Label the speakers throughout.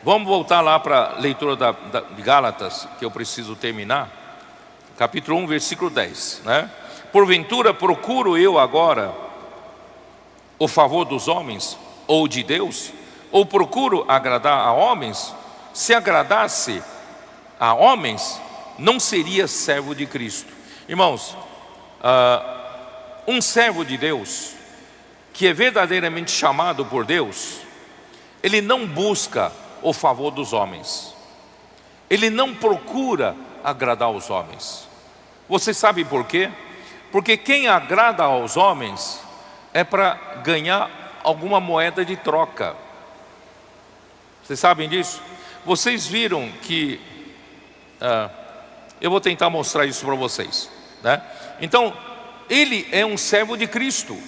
Speaker 1: Vamos voltar lá para a leitura de Gálatas, que eu preciso terminar. Capítulo 1, versículo 10, né? Porventura procuro eu agora o favor dos homens ou de Deus? Ou procuro agradar a homens? Se agradasse a homens, não seria servo de Cristo. Irmãos, um servo de Deus, que é verdadeiramente chamado por Deus, ele não busca o favor dos homens, ele não procura agradar os homens. Você sabe por quê? Porque quem agrada aos homens é para ganhar alguma moeda de troca. Vocês sabem disso? Vocês viram que eu vou tentar mostrar isso para vocês, né? Então, ele é um servo de Cristo,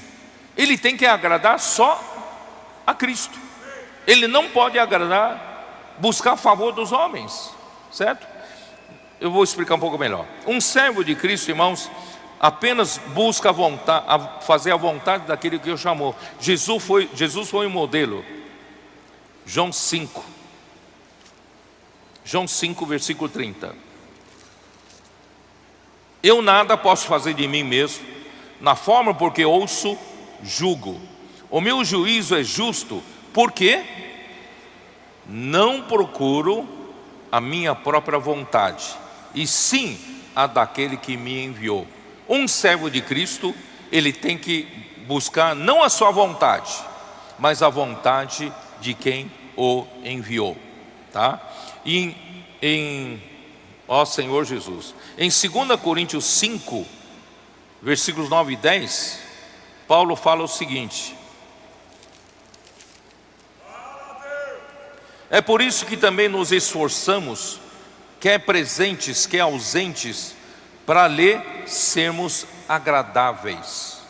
Speaker 1: ele tem que agradar só a Cristo, ele não pode agradar, buscar favor dos homens, certo? Eu vou explicar um pouco melhor. Um servo de Cristo, irmãos, apenas busca fazer a vontade daquele que o chamou. Jesus foi um modelo. João 5, versículo 30. Eu nada posso fazer de mim mesmo, na forma porque ouço, julgo. O meu juízo é justo, porque não procuro a minha própria vontade, e sim a daquele que me enviou. Um servo de Cristo, ele tem que buscar não a sua vontade, mas a vontade de quem o enviou, tá? Ó Senhor Jesus, em 2 Coríntios 5, versículos 9 e 10, Paulo fala o seguinte: é por isso que também nos esforçamos, quer presentes, quer ausentes, para lhe sermos agradáveis.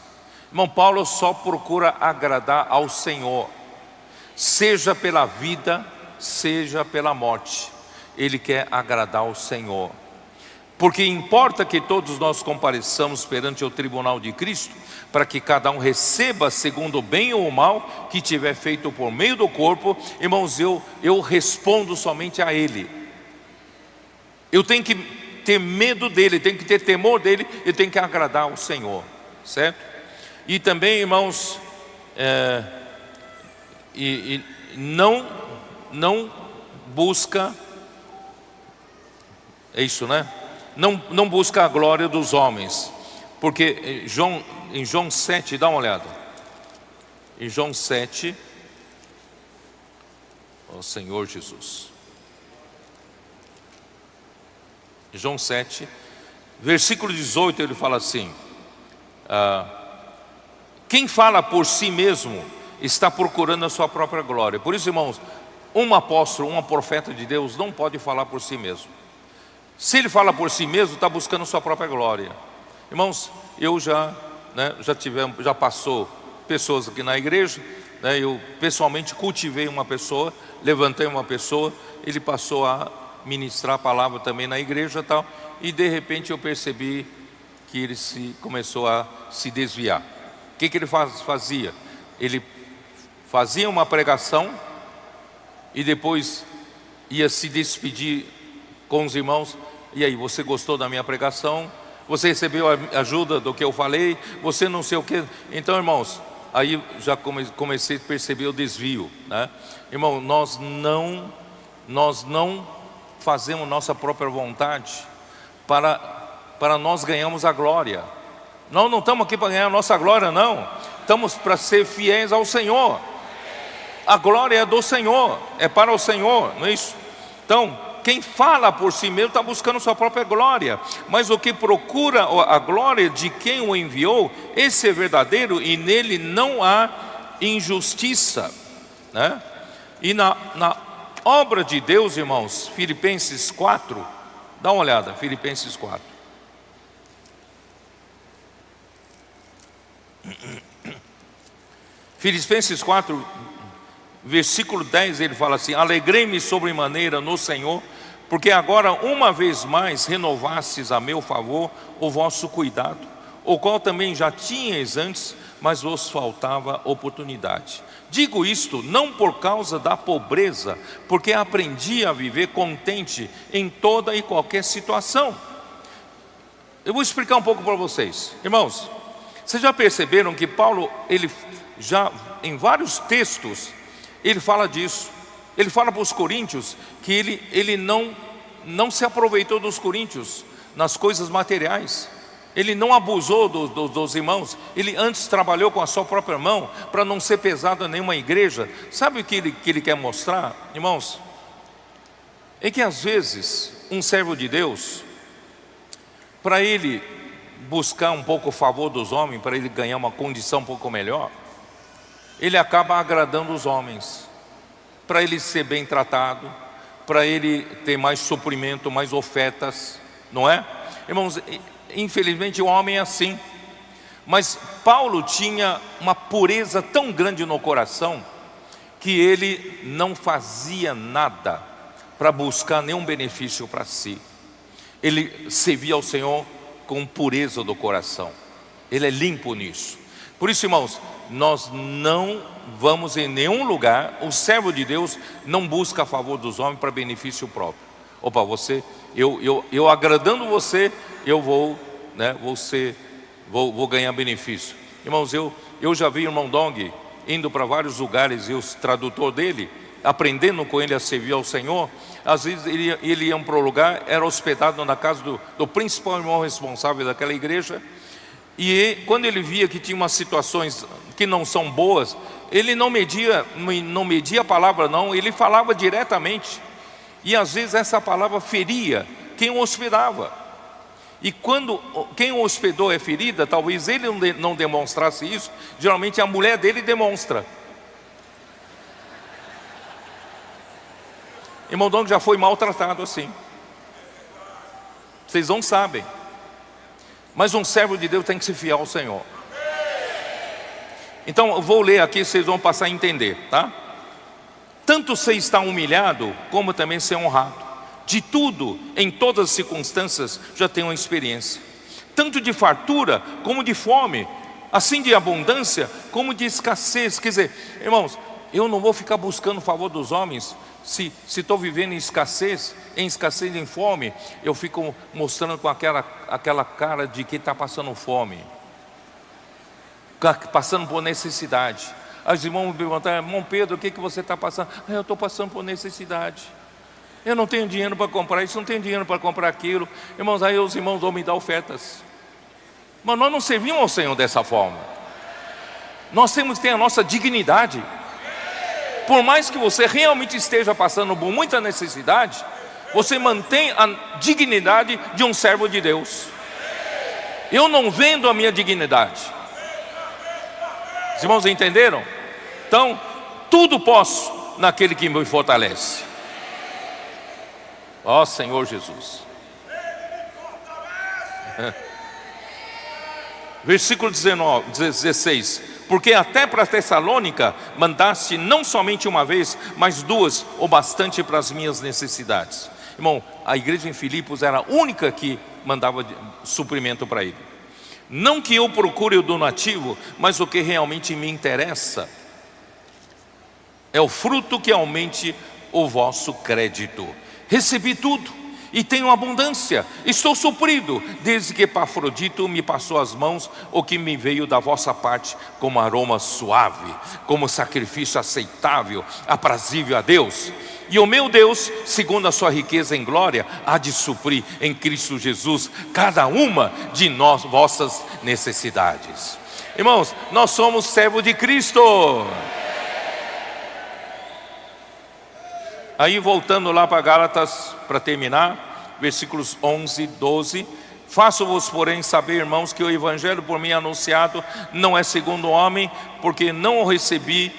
Speaker 1: Irmão, Paulo só procura agradar ao Senhor, seja pela vida, seja pela morte. Ele quer agradar ao Senhor, porque importa que todos nós compareçamos perante o tribunal de Cristo, para que cada um receba segundo o bem ou o mal que tiver feito por meio do corpo. Irmãos, eu respondo somente a Ele. Eu tenho que ter medo dEle, tenho que ter temor dEle, eu tenho que agradar ao Senhor, certo? E também, irmãos, não busca, é isso, né? Não busca a glória dos homens, porque em João 7, dá uma olhada, em João 7, ó Senhor Jesus, João 7, versículo 18, ele fala assim: quem fala por si mesmo está procurando a sua própria glória. Por isso, irmãos, um apóstolo, um profeta de Deus não pode falar por si mesmo. Se ele fala por si mesmo, está buscando a sua própria glória. Irmãos, eu já passou pessoas aqui na igreja, né? Eu pessoalmente cultivei uma pessoa, levantei uma pessoa, ele passou a ministrar a palavra também na igreja e tal, e de repente eu percebi que ele começou a se desviar. O que ele fazia? Ele fazia uma pregação e depois ia se despedir com os irmãos. E aí, você gostou da minha pregação? Você recebeu a ajuda do que eu falei? Você não sei o que. Então, irmãos, aí já comecei a perceber o desvio, né? Irmão, nós não fazemos nossa própria vontade para nós ganharmos a glória. Nós não estamos aqui para ganhar a nossa glória, não. Estamos para ser fiéis ao Senhor. A glória é do Senhor, é para o Senhor, não é isso? Então, quem fala por si mesmo está buscando sua própria glória, mas o que procura a glória de quem o enviou, esse é verdadeiro, e nele não há injustiça, né? E na obra de Deus, irmãos, Filipenses 4, dá uma olhada, Filipenses 4. Filipenses 4, versículo 10, ele fala assim: alegrei-me sobremaneira no Senhor, porque agora uma vez mais renovastes a meu favor o vosso cuidado, o qual também já tinhais antes, mas vos faltava oportunidade. Digo isto não por causa da pobreza, porque aprendi a viver contente em toda e qualquer situação. Eu vou explicar um pouco para vocês. Irmãos, vocês já perceberam que Paulo, ele já em vários textos, ele fala disso. Ele fala para os coríntios que ele não se aproveitou dos coríntios nas coisas materiais. Ele não abusou dos irmãos. Ele antes trabalhou com a sua própria mão para não ser pesado em nenhuma igreja. Sabe o que ele quer mostrar, irmãos? É que às vezes um servo de Deus, para ele buscar um pouco o favor dos homens, para ele ganhar uma condição um pouco melhor, ele acaba agradando os homens, para ele ser bem tratado, para ele ter mais suprimento, mais ofertas, não é? Irmãos, infelizmente o homem é assim. Mas Paulo tinha uma pureza tão grande no coração, que ele não fazia nada para buscar nenhum benefício para si. Ele servia ao Senhor com pureza do coração. Ele é limpo nisso. Por isso, irmãos, nós não vamos em nenhum lugar, o servo de Deus não busca a favor dos homens para benefício próprio. Opa, você, eu agradando você, eu vou, né, vou ganhar benefício. Irmãos, eu já vi o irmão Dong indo para vários lugares, e o tradutor dele, aprendendo com ele a servir ao Senhor. Às vezes ele ia para um lugar, era hospedado na casa do principal irmão responsável daquela igreja, e quando ele via que tinha umas situações que não são boas, ele não media a palavra não, ele falava diretamente, e às vezes essa palavra feria quem o hospedava. E quando quem o hospedou é ferida, talvez ele não demonstrasse isso, geralmente a mulher dele demonstra. Irmão Dong já foi maltratado assim. Vocês não sabem. Mas um servo de Deus tem que se fiar ao Senhor. Então eu vou ler aqui, vocês vão passar a entender, tá? Tanto ser está humilhado, como também ser honrado. De tudo, em todas as circunstâncias, já tenho uma experiência. Tanto de fartura, como de fome. Assim de abundância, como de escassez. Quer dizer, irmãos, eu não vou ficar buscando o favor dos homens. Se estou vivendo em escassez, em fome, eu fico mostrando com aquela cara de que está passando fome, passando por necessidade. Os irmãos me perguntaram: irmão Pedro, o que você está passando? Eu estou passando por necessidade. Eu não tenho dinheiro para comprar isso, não tenho dinheiro para comprar aquilo. Irmãos, aí os irmãos vão me dar ofertas. Mas nós não servimos ao Senhor dessa forma. Nós temos que ter a nossa dignidade. Por mais que você realmente esteja passando por muita necessidade, você mantém a dignidade de um servo de Deus. Eu não vendo a minha dignidade. Os irmãos entenderam? Então, tudo posso naquele que me fortalece. Ó Senhor Jesus. Versículo 16. Porque até para Tessalônica mandaste não somente uma vez, mas duas, ou bastante para as minhas necessidades. Irmão, a igreja em Filipos era a única que mandava suprimento para ele. Não que eu procure o donativo, mas o que realmente me interessa é o fruto que aumente o vosso crédito. Recebi tudo e tenho abundância, estou suprido, desde que Epafrodito me passou as mãos o que me veio da vossa parte como aroma suave, como sacrifício aceitável, aprazível a Deus. E o meu Deus, segundo a sua riqueza em glória, há de suprir em Cristo Jesus cada uma de vossas necessidades. Irmãos, nós somos servos de Cristo. Aí voltando lá para Gálatas, para terminar, versículos 11, 12. Faço-vos, porém, saber, irmãos, que o evangelho por mim anunciado não é segundo o homem, porque não o recebi,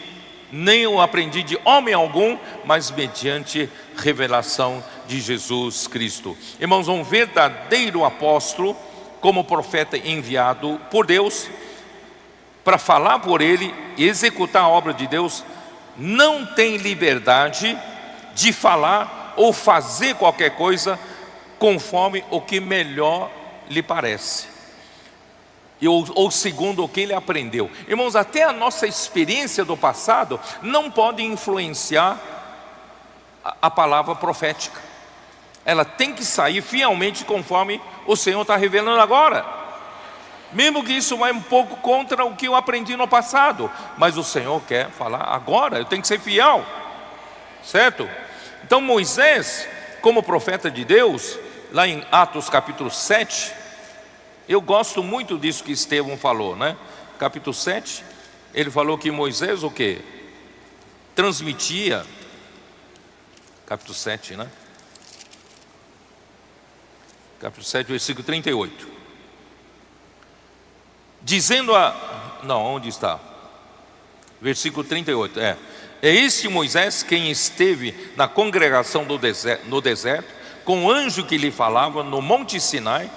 Speaker 1: nem o aprendi de homem algum, mas mediante revelação de Jesus Cristo. Irmãos, um verdadeiro apóstolo, como profeta enviado por Deus, para falar por ele e executar a obra de Deus, não tem liberdade de falar ou fazer qualquer coisa conforme o que melhor lhe parece. ou segundo o que ele aprendeu. Irmãos, até a nossa experiência do passado não pode influenciar a palavra profética. Ela tem que sair fielmente conforme o Senhor está revelando agora. Mesmo que isso vai um pouco contra o que eu aprendi no passado, mas o Senhor quer falar agora, eu tenho que ser fiel, certo? Então Moisés, como profeta de Deus, lá em Atos capítulo 7, eu gosto muito disso que Estevão falou, né? Capítulo 7, ele falou que Moisés o quê? Transmitia, capítulo 7, né? Capítulo 7, versículo 38. Dizendo não, onde está? Versículo 38, é este Moisés quem esteve na congregação no deserto, com o anjo que lhe falava no monte Sinai,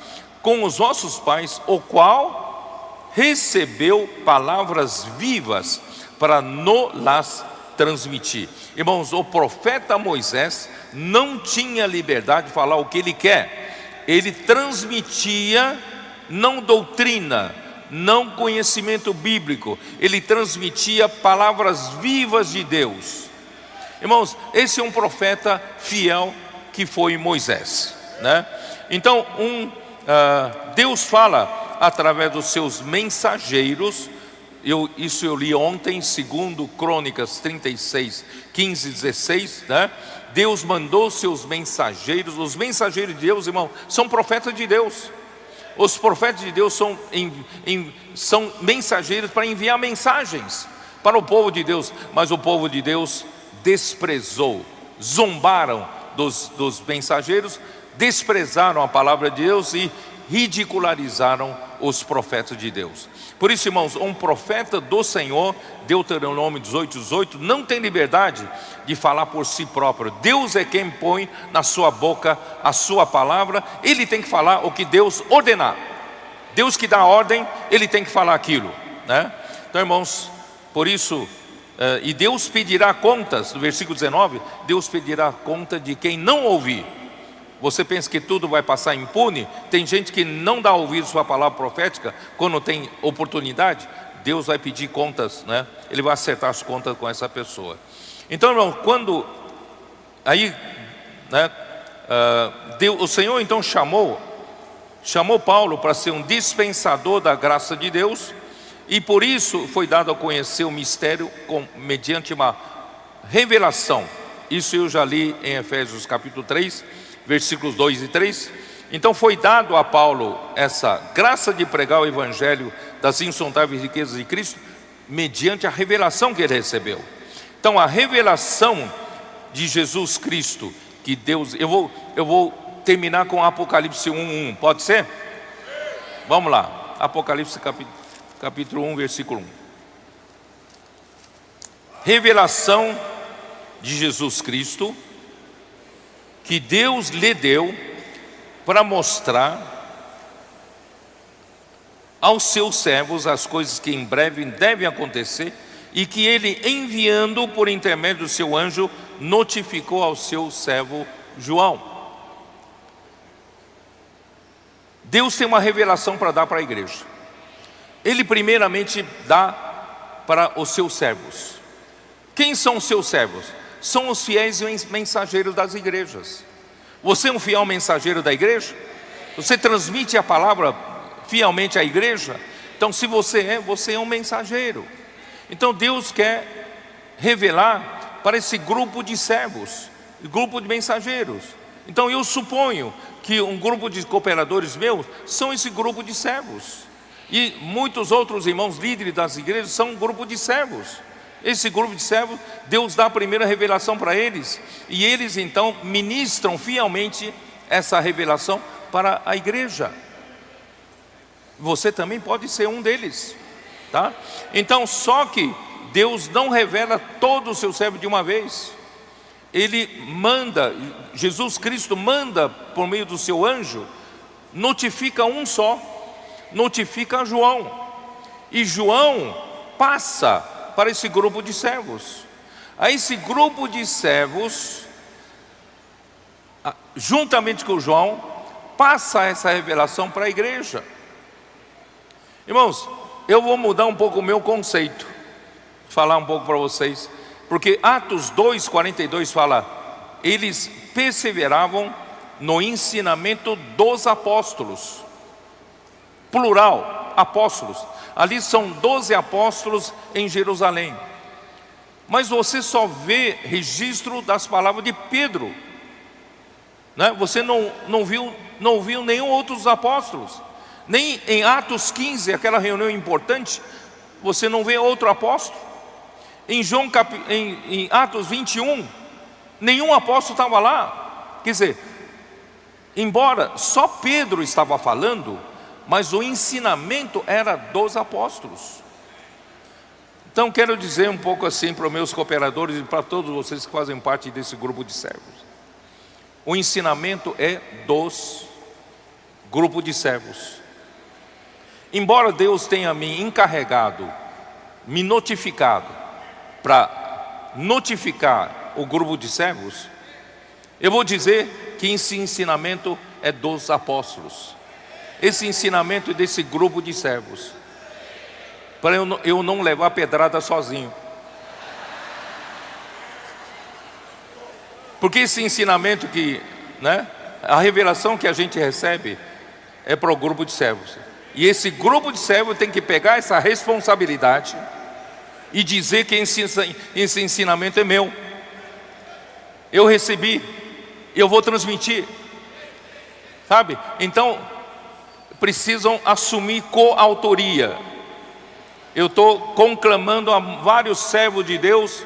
Speaker 1: com os vossos pais, o qual recebeu palavras vivas para nos transmitir. Irmãos, o profeta Moisés não tinha liberdade de falar o que ele quer. Ele transmitia não doutrina, não conhecimento bíblico, ele transmitia palavras vivas de Deus. Irmãos, esse é um profeta fiel que foi Moisés, né? Então Deus fala através dos seus mensageiros. Isso eu li ontem, segundo Crônicas 36, 15 e 16, né? Deus mandou seus mensageiros. Os mensageiros de Deus, irmão, são profetas de Deus. Os profetas de Deus são mensageiros para enviar mensagens para o povo de Deus. Mas o povo de Deus desprezou, zombaram dos mensageiros, desprezaram a palavra de Deus e ridicularizaram os profetas de Deus. Por isso, irmãos, um profeta do Senhor, Deuteronômio 18:18, não tem liberdade de falar por si próprio. Deus é quem põe na sua boca a sua palavra. Ele tem que falar o que Deus ordenar. Deus que dá a ordem, ele tem que falar aquilo, né? Então, irmãos, por isso, e Deus pedirá contas, no versículo 19, Deus pedirá conta de quem não ouvir. Você pensa que tudo vai passar impune? Tem gente que não dá ouvido à sua palavra profética quando tem oportunidade. Deus vai pedir contas, né? Ele vai acertar as contas com essa pessoa. Então, irmão, quando aí, né, o Senhor então chamou Paulo para ser um dispensador da graça de Deus, e por isso foi dado a conhecer o mistério mediante uma revelação. Isso eu já li em Efésios capítulo 3, versículos 2 e 3. Então foi dado a Paulo essa graça de pregar o evangelho das insondáveis riquezas de Cristo, mediante a revelação que ele recebeu. Então a revelação de Jesus Cristo, que Deus, eu vou terminar com Apocalipse 1:1, pode ser? Vamos lá, Apocalipse capítulo 1, versículo 1. Revelação de Jesus Cristo, que Deus lhe deu para mostrar aos seus servos as coisas que em breve devem acontecer, e que ele, enviando por intermédio do seu anjo, notificou ao seu servo João. Deus tem uma revelação para dar para a igreja. Ele primeiramente dá para os seus servos. Quem são os seus servos? São os fiéis mensageiros das igrejas. Você é um fiel mensageiro da igreja? Você transmite a palavra fielmente à igreja? Então, se você é um mensageiro. Então Deus quer revelar para esse grupo de servos, grupo de mensageiros. Então eu suponho que um grupo de cooperadores meus são esse grupo de servos, e muitos outros irmãos líderes das igrejas são um grupo de servos. Esse grupo de servos, Deus dá a primeira revelação para eles, e eles então ministram fielmente essa revelação para a igreja. Você também pode ser um deles, tá? Então, só que Deus não revela todo o seu servo de uma vez. Ele manda, Jesus Cristo manda por meio do seu anjo, notifica um só, notifica a João, e João passa para esse grupo de servos. A esse grupo de servos, juntamente com João, passa essa revelação para a igreja. Irmãos, eu vou mudar um pouco o meu conceito, falar um pouco para vocês, porque Atos 2:42 fala: eles perseveravam no ensinamento dos apóstolos, plural, apóstolos. Ali são 12 apóstolos em Jerusalém, mas você só vê registro das palavras de Pedro, né? Você não viu nenhum outros apóstolos, nem em Atos 15, aquela reunião importante, você não vê outro apóstolo. Em Atos 21, nenhum apóstolo estava lá. Quer dizer, embora só Pedro estava falando, mas o ensinamento era dos apóstolos. Então quero dizer um pouco assim para os meus cooperadores e para todos vocês que fazem parte desse grupo de servos: o ensinamento é dos grupo de servos. Embora Deus tenha me encarregado, me notificado para notificar o grupo de servos, eu vou dizer que esse ensinamento é dos apóstolos, esse ensinamento é desse grupo de servos, para eu não levar pedrada sozinho. Porque esse ensinamento que, né, a revelação que a gente recebe é para o grupo de servos. E esse grupo de servos tem que pegar essa responsabilidade e dizer que esse ensinamento é meu. Eu recebi, eu vou transmitir. Sabe? Então, precisam assumir coautoria. Eu estou conclamando a vários servos de Deus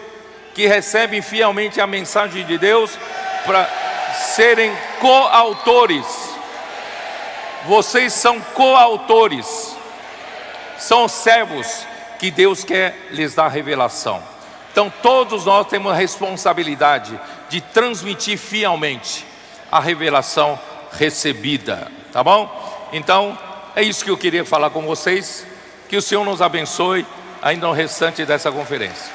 Speaker 1: que recebem fielmente a mensagem de Deus para serem coautores. Vocês são coautores, são servos que Deus quer lhes dar revelação. Então todos nós temos a responsabilidade de transmitir fielmente a revelação recebida, tá bom? Então é isso que eu queria falar com vocês. Que o Senhor nos abençoe ainda no restante dessa conferência.